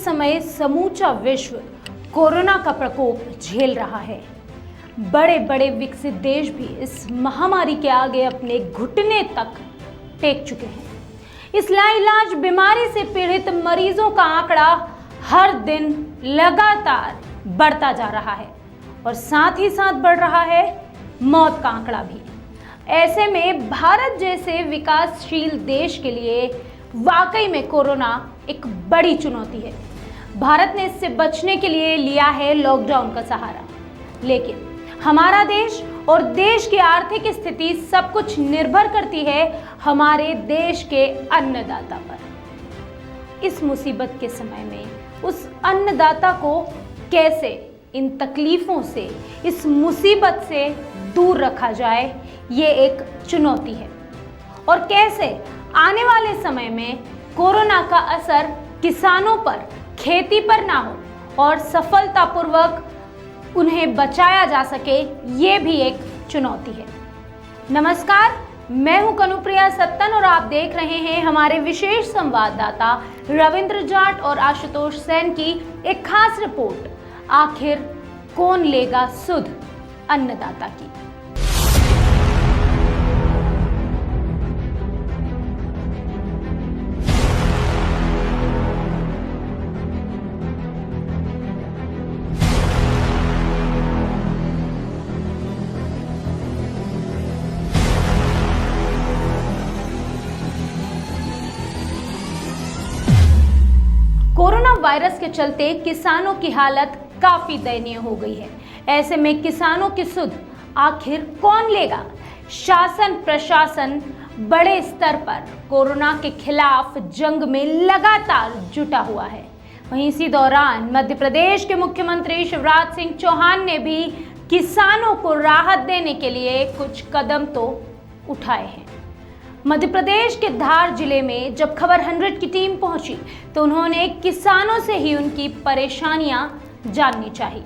इस समय समूचा विश्व कोरोना का प्रकोप झेल रहा है। बड़े बड़े विकसित देश भी इस महामारी के आगे अपने घुटने तक टेक चुके हैं। इस लाइलाज बीमारी से पीड़ित मरीजों का आंकड़ा हर दिन लगातार बढ़ता जा रहा है और साथ ही साथ बढ़ रहा है मौत का आंकड़ा भी। ऐसे में भारत जैसे विकासशील देश के लिए वाकई में कोरोना एक बड़ी चुनौती है। भारत ने इससे बचने के लिए लिया है लॉकडाउन का सहारा, लेकिन हमारा देश और देश की आर्थिक स्थिति सब कुछ निर्भर करती है हमारे देश के अन्नदाता पर। इस मुसीबत के समय में उस अन्नदाता को कैसे इन तकलीफों से, इस मुसीबत से दूर रखा जाए, ये एक चुनौती है। और कैसे आने वाले समय में कोरोना का असर किसानों पर, खेती पर ना हो और सफलतापूर्वक उन्हें बचाया जा सके, ये भी एक चुनौती है। नमस्कार, मैं हूं कनुप्रिया सत्तन और आप देख रहे हैं हमारे विशेष संवाददाता रविंद्र जाट और आशुतोष सेन की एक खास रिपोर्ट, आखिर कौन लेगा सुध अन्नदाता की। कोरोना वायरस के चलते किसानों की हालत काफी दयनीय हो गई है। ऐसे में किसानों की सुध आखिर कौन लेगा? शासन प्रशासन बड़े स्तर पर कोरोना के खिलाफ जंग में लगातार जुटा हुआ है। वहीं इसी दौरान मध्य प्रदेश के मुख्यमंत्री शिवराज सिंह चौहान ने भी किसानों को राहत देने के लिए कुछ कदम तो उठाए हैं। मध्य प्रदेश के धार जिले में जब खबर 100 की टीम पहुंची तो उन्होंने किसानों से ही उनकी परेशानियां जाननी चाहिए।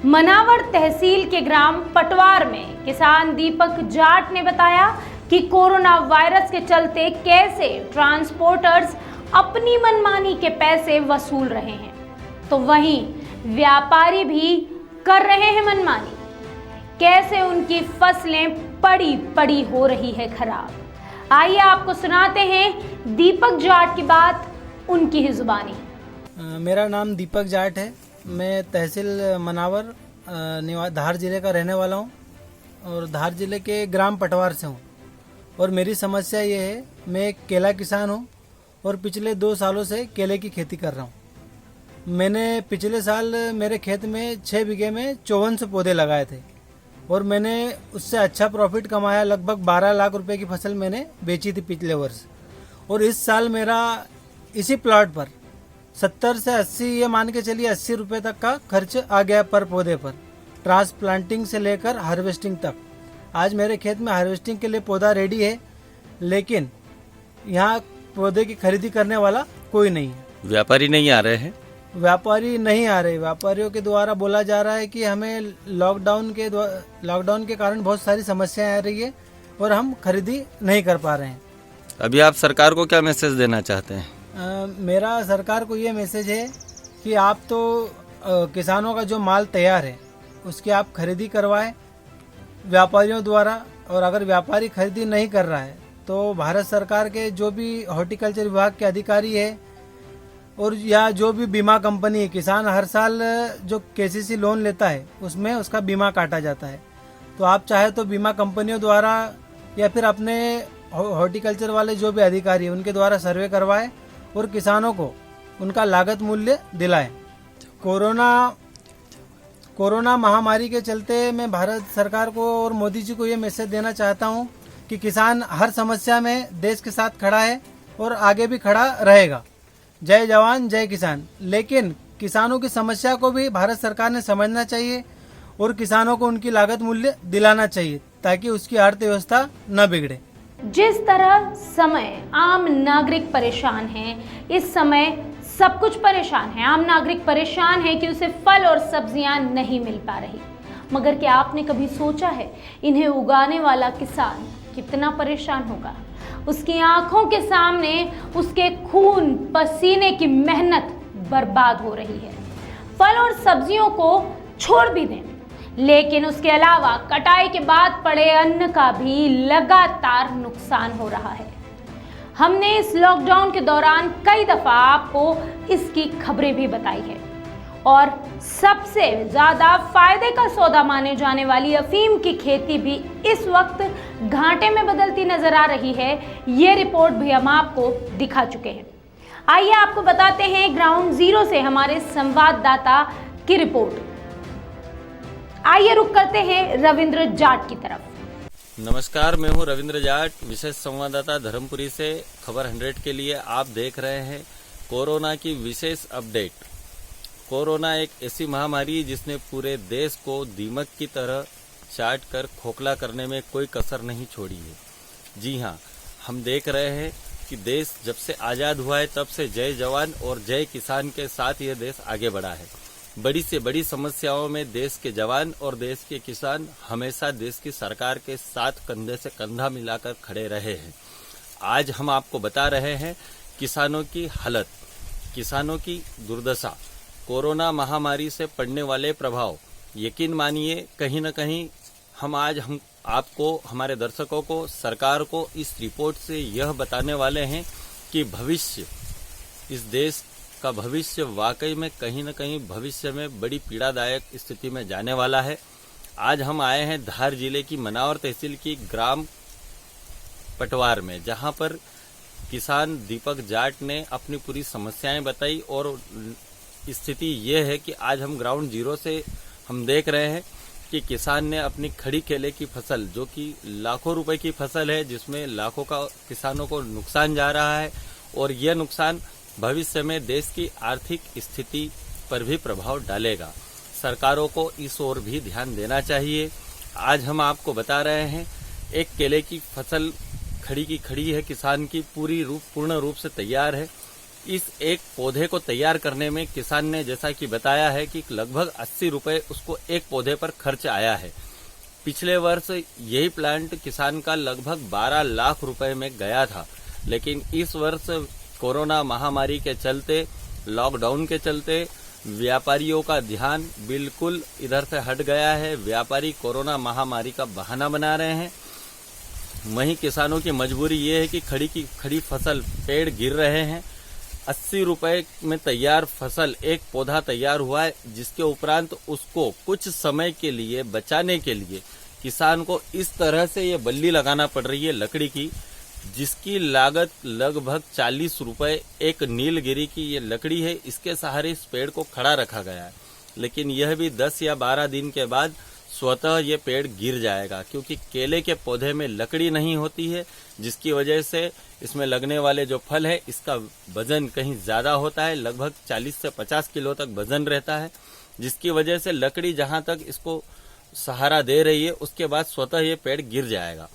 मनावर तहसील के ग्राम पटवार में किसान दीपक जाट ने बताया कि कोरोना वायरस के चलते कैसे ट्रांसपोर्टर्स अपनी मनमानी के पैसे वसूल रहे हैं, तो वहीं व्यापारी भी कर रहे हैं मनमानी। कैसे उनकी फसलें पड़ी पड़ी हो रही है खराब। आइए आपको सुनाते हैं दीपक जाट की बात उनकी ही जुबानी। मेरा नाम दीपक जाट है। मैं तहसील मनावर धार जिले का रहने वाला हूँ और धार जिले के ग्राम पटवार से हूँ। और मेरी समस्या ये है, मैं एक केला किसान हूँ और पिछले 2 सालों से केले की खेती कर रहा हूँ। मैंने पिछले साल मेरे खेत में 6 बीघे में 5400 पौधे लगाए थे और मैंने उससे अच्छा प्रॉफिट कमाया। लगभग 12 लाख रुपए की फसल मैंने बेची थी पिछले वर्ष। और इस साल मेरा इसी प्लॉट पर 70 से 80, ये मान के चलिए 80 रुपये तक का खर्च आ गया पर पौधे पर, ट्रांसप्लांटिंग से लेकर हार्वेस्टिंग तक। आज मेरे खेत में हार्वेस्टिंग के लिए पौधा रेडी है, लेकिन यहाँ पौधे की खरीदी करने वाला कोई नहीं है। व्यापारी नहीं आ रहे हैं। व्यापारी नहीं आ रहे। व्यापारियों के द्वारा बोला जा रहा है कि हमें लॉकडाउन के कारण बहुत सारी समस्याएं आ रही है और हम खरीदी नहीं कर पा रहे हैं। अभी आप सरकार को क्या मैसेज देना चाहते हैं? मेरा सरकार को ये मैसेज है कि आप तो किसानों का जो माल तैयार है उसकी आप खरीदी करवाएं व्यापारियों द्वारा। और अगर व्यापारी खरीदी नहीं कर रहा है तो भारत सरकार के जो भी हॉर्टिकल्चर विभाग के अधिकारी है और या जो भी बीमा कंपनी है, किसान हर साल जो केसीसी लोन लेता है उसमें उसका बीमा काटा जाता है। तो आप चाहे तो बीमा कंपनियों द्वारा या फिर अपने हॉर्टिकल्चर वाले जो भी अधिकारी है उनके द्वारा सर्वे करवाएं और किसानों को उनका लागत मूल्य दिलाएं। कोरोना महामारी के चलते मैं भारत सरकार को और मोदी जी को ये मैसेज देना चाहता हूँ कि किसान हर समस्या में देश के साथ खड़ा है और आगे भी खड़ा रहेगा। जय जवान जय किसान। लेकिन किसानों की समस्या को भी भारत सरकार ने समझना चाहिए और किसानों को उनकी लागत मूल्य दिलाना चाहिए ताकि उसकी अर्थव्यवस्था न बिगड़े। जिस तरह समय आम नागरिक परेशान है, इस समय सब कुछ परेशान है। आम नागरिक परेशान है कि उसे फल और सब्जियां नहीं मिल पा रही। मगर क्या आपने कभी सोचा है इन्हें उगाने वाला किसान कितना परेशान होगा? उसकी आंखों के सामने उसके खून पसीने की मेहनत बर्बाद हो रही है। फल और सब्जियों को छोड़ भी दें, लेकिन उसके अलावा कटाई के बाद पड़े अन्न का भी लगातार नुकसान हो रहा है। हमने इस लॉकडाउन के दौरान कई दफा आपको इसकी खबरें भी बताई है और सबसे ज्यादा फायदे का सौदा माने जाने वाली अफीम की खेती भी इस वक्त घाटे में बदलती नजर आ रही है। ये रिपोर्ट भी हम आपको दिखा चुके हैं। आइए आपको बताते हैं ग्राउंड जीरो से हमारे संवाददाता की रिपोर्ट। आइए रुक करते हैं रविंद्र जाट की तरफ। नमस्कार, मैं हूं रविंद्र जाट, विशेष संवाददाता धर्मपुरी से। खबर 100 के लिए आप देख रहे हैं कोरोना की विशेष अपडेट। कोरोना एक ऐसी महामारी जिसने पूरे देश को दीमक की तरह चाट कर खोखला करने में कोई कसर नहीं छोड़ी है। जी हां, हम देख रहे हैं कि देश जब से आजाद हुआ है तब से जय जवान और जय किसान के साथ यह देश आगे बढ़ा है। बड़ी से बड़ी समस्याओं में देश के जवान और देश के किसान हमेशा देश की सरकार के साथ कंधे से कंधा मिलाकर खड़े रहे हैं। आज हम आपको बता रहे हैं किसानों की हालत, किसानों की दुर्दशा, कोरोना महामारी से पड़ने वाले प्रभाव। यकीन मानिए कहीं न कहीं हम आपको, हमारे दर्शकों को, सरकार को इस रिपोर्ट से यह बताने वाले हैं कि भविष्य, इस देश का भविष्य वाकई में कहीं न कहीं भविष्य में बड़ी पीड़ादायक स्थिति में जाने वाला है। आज हम आए हैं धार जिले की मनावर तहसील की ग्राम पटवार में, जहां पर किसान दीपक जाट ने अपनी पूरी समस्याएं बताई और स्थिति ये है कि आज हम ग्राउंड जीरो से हम देख रहे हैं कि किसान ने अपनी खड़ी केले की फसल, जो कि लाखों रुपए की फसल है, जिसमें लाखों का किसानों को नुकसान जा रहा है और यह नुकसान भविष्य में देश की आर्थिक स्थिति पर भी प्रभाव डालेगा। सरकारों को इस ओर भी ध्यान देना चाहिए। आज हम आपको बता रहे हैं एक केले की फसल खड़ी की खड़ी है, किसान की पूर्ण रूप से तैयार है। इस एक पौधे को तैयार करने में किसान ने जैसा कि बताया है कि लगभग 80 रुपए उसको एक पौधे पर खर्च आया है। पिछले वर्ष यही प्लांट किसान का लगभग 12 लाख रुपए में गया था, लेकिन इस वर्ष कोरोना महामारी के चलते, लॉकडाउन के चलते व्यापारियों का ध्यान बिल्कुल इधर से हट गया है। व्यापारी कोरोना महामारी का बहाना बना रहे हैं। वहीं किसानों की मजबूरी ये है कि खड़ी फसल, पेड़ गिर रहे हैं। 80 रुपए में तैयार फसल, एक पौधा तैयार हुआ है, जिसके उपरांत उसको कुछ समय के लिए बचाने के लिए किसान को इस तरह से ये बल्ली लगाना पड़ रही है लकड़ी की, जिसकी लागत लगभग 40 रुपए एक नीलगिरी की ये लकड़ी है। इसके सहारे इस पेड़ को खड़ा रखा गया है, लेकिन यह भी 10 या 12 दिन के बाद स्वतः ये पेड़ गिर जाएगा, क्योंकि केले के पौधे में लकड़ी नहीं होती है, जिसकी वजह से इसमें लगने वाले जो फल है इसका वजन कहीं ज्यादा होता है। लगभग 40 से 50 किलो तक वजन रहता है, जिसकी वजह से लकड़ी जहां तक इसको सहारा दे रही है उसके बाद स्वतः ये पेड़ गिर जाएगा।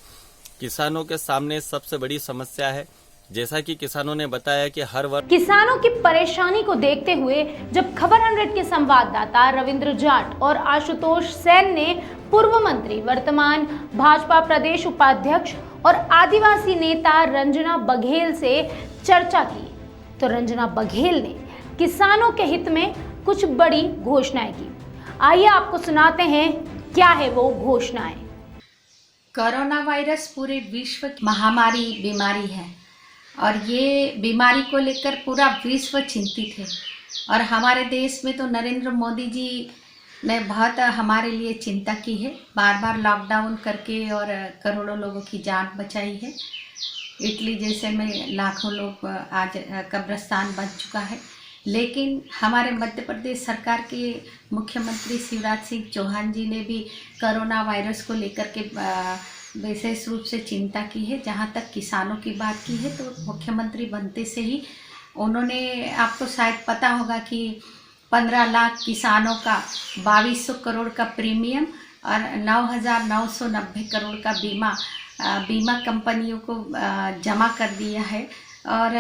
किसानों के सामने सबसे बड़ी समस्या है, जैसा कि किसानों ने बताया कि हर वर्ष किसानों की परेशानी को देखते हुए जब खबर 100 के संवाददाता रविंद्र जाट और आशुतोष सेन ने पूर्व मंत्री, वर्तमान भाजपा प्रदेश उपाध्यक्ष और आदिवासी नेता रंजना बघेल से चर्चा की, तो रंजना बघेल ने किसानों के हित में कुछ बड़ी घोषणाएं की। आइए आपको सुनाते हैं क्या है वो घोषणाएं। कोरोना वायरस पूरे विश्व की महामारी बीमारी है और ये बीमारी को लेकर पूरा विश्व चिंतित है। और हमारे देश में तो नरेंद्र मोदी जी ने बहुत हमारे लिए चिंता की है, बार बार लॉकडाउन करके और करोड़ों लोगों की जान बचाई है। इटली जैसे में लाखों लोग आज कब्रिस्तान बन चुका है, लेकिन हमारे मध्य प्रदेश सरकार के मुख्यमंत्री शिवराज सिंह चौहान जी ने भी कोरोना वायरस को लेकर के विशेष रूप से चिंता की है। जहां तक किसानों की बात की है तो मुख्यमंत्री बनते से ही उन्होंने, आपको शायद पता होगा कि 15 लाख किसानों का 2200 करोड़ का प्रीमियम और 9,990 करोड़ का बीमा कंपनियों को जमा कर दिया है। और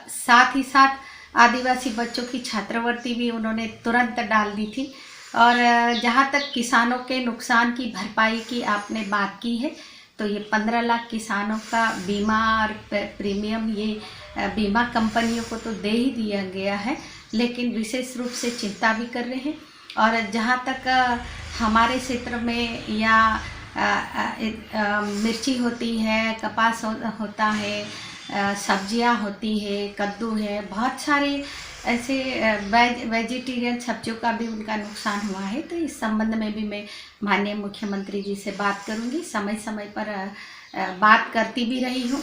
साथ ही साथ आदिवासी बच्चों की छात्रवृत्ति भी उन्होंने तुरंत डाल दी थी। और जहाँ तक किसानों के नुकसान की भरपाई की आपने बात की है, तो ये 15 लाख किसानों का बीमा और प्रीमियम ये बीमा कंपनियों को तो दे ही दिया गया है, लेकिन विशेष रूप से चिंता भी कर रहे हैं। और जहाँ तक हमारे क्षेत्र में या मिर्ची होती है, कपास होता है, सब्जियां होती है, कद्दू है, बहुत सारे ऐसे वेजिटेरियन सब्जियों का भी उनका नुकसान हुआ है। तो इस संबंध में भी मैं माननीय मुख्यमंत्री जी से बात करूंगी, समय समय पर बात करती भी रही हूँ।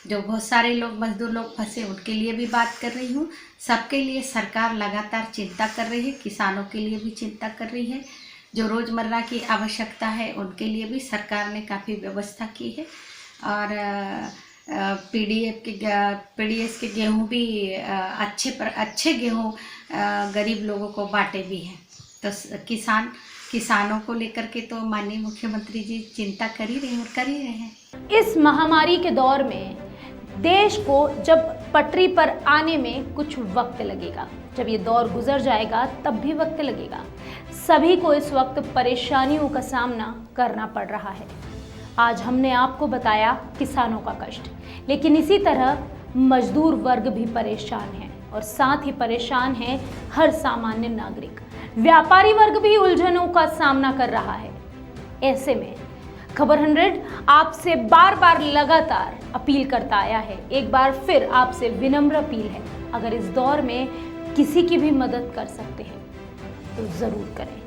जो बहुत सारे लोग मजदूर लोग फंसे उनके लिए भी बात कर रही हूँ। सबके लिए सरकार लगातार चिंता कर रही है, किसानों के लिए भी चिंता कर रही है। जो रोज़मर्रा की आवश्यकता है उनके लिए भी सरकार ने काफ़ी व्यवस्था की है। और पीडीएस के गेहूँ भी अच्छे गेहूँ गरीब लोगों को बांटे भी हैं। तो किसानों को लेकर के तो माननीय मुख्यमंत्री जी चिंता कर ही रहे हैं। इस महामारी के दौर में देश को जब पटरी पर आने में कुछ वक्त लगेगा, जब ये दौर गुजर जाएगा तब भी वक्त लगेगा। सभी को इस वक्त परेशानियों का सामना करना पड़ रहा है। आज हमने आपको बताया किसानों का कष्ट, लेकिन इसी तरह मजदूर वर्ग भी परेशान है और साथ ही परेशान है हर सामान्य नागरिक। व्यापारी वर्ग भी उलझनों का सामना कर रहा है। ऐसे में खबर 100 आपसे बार बार लगातार अपील करता आया है। एक बार फिर आपसे विनम्र अपील है, अगर इस दौर में किसी की भी मदद कर सकते हैं तो ज़रूर करें।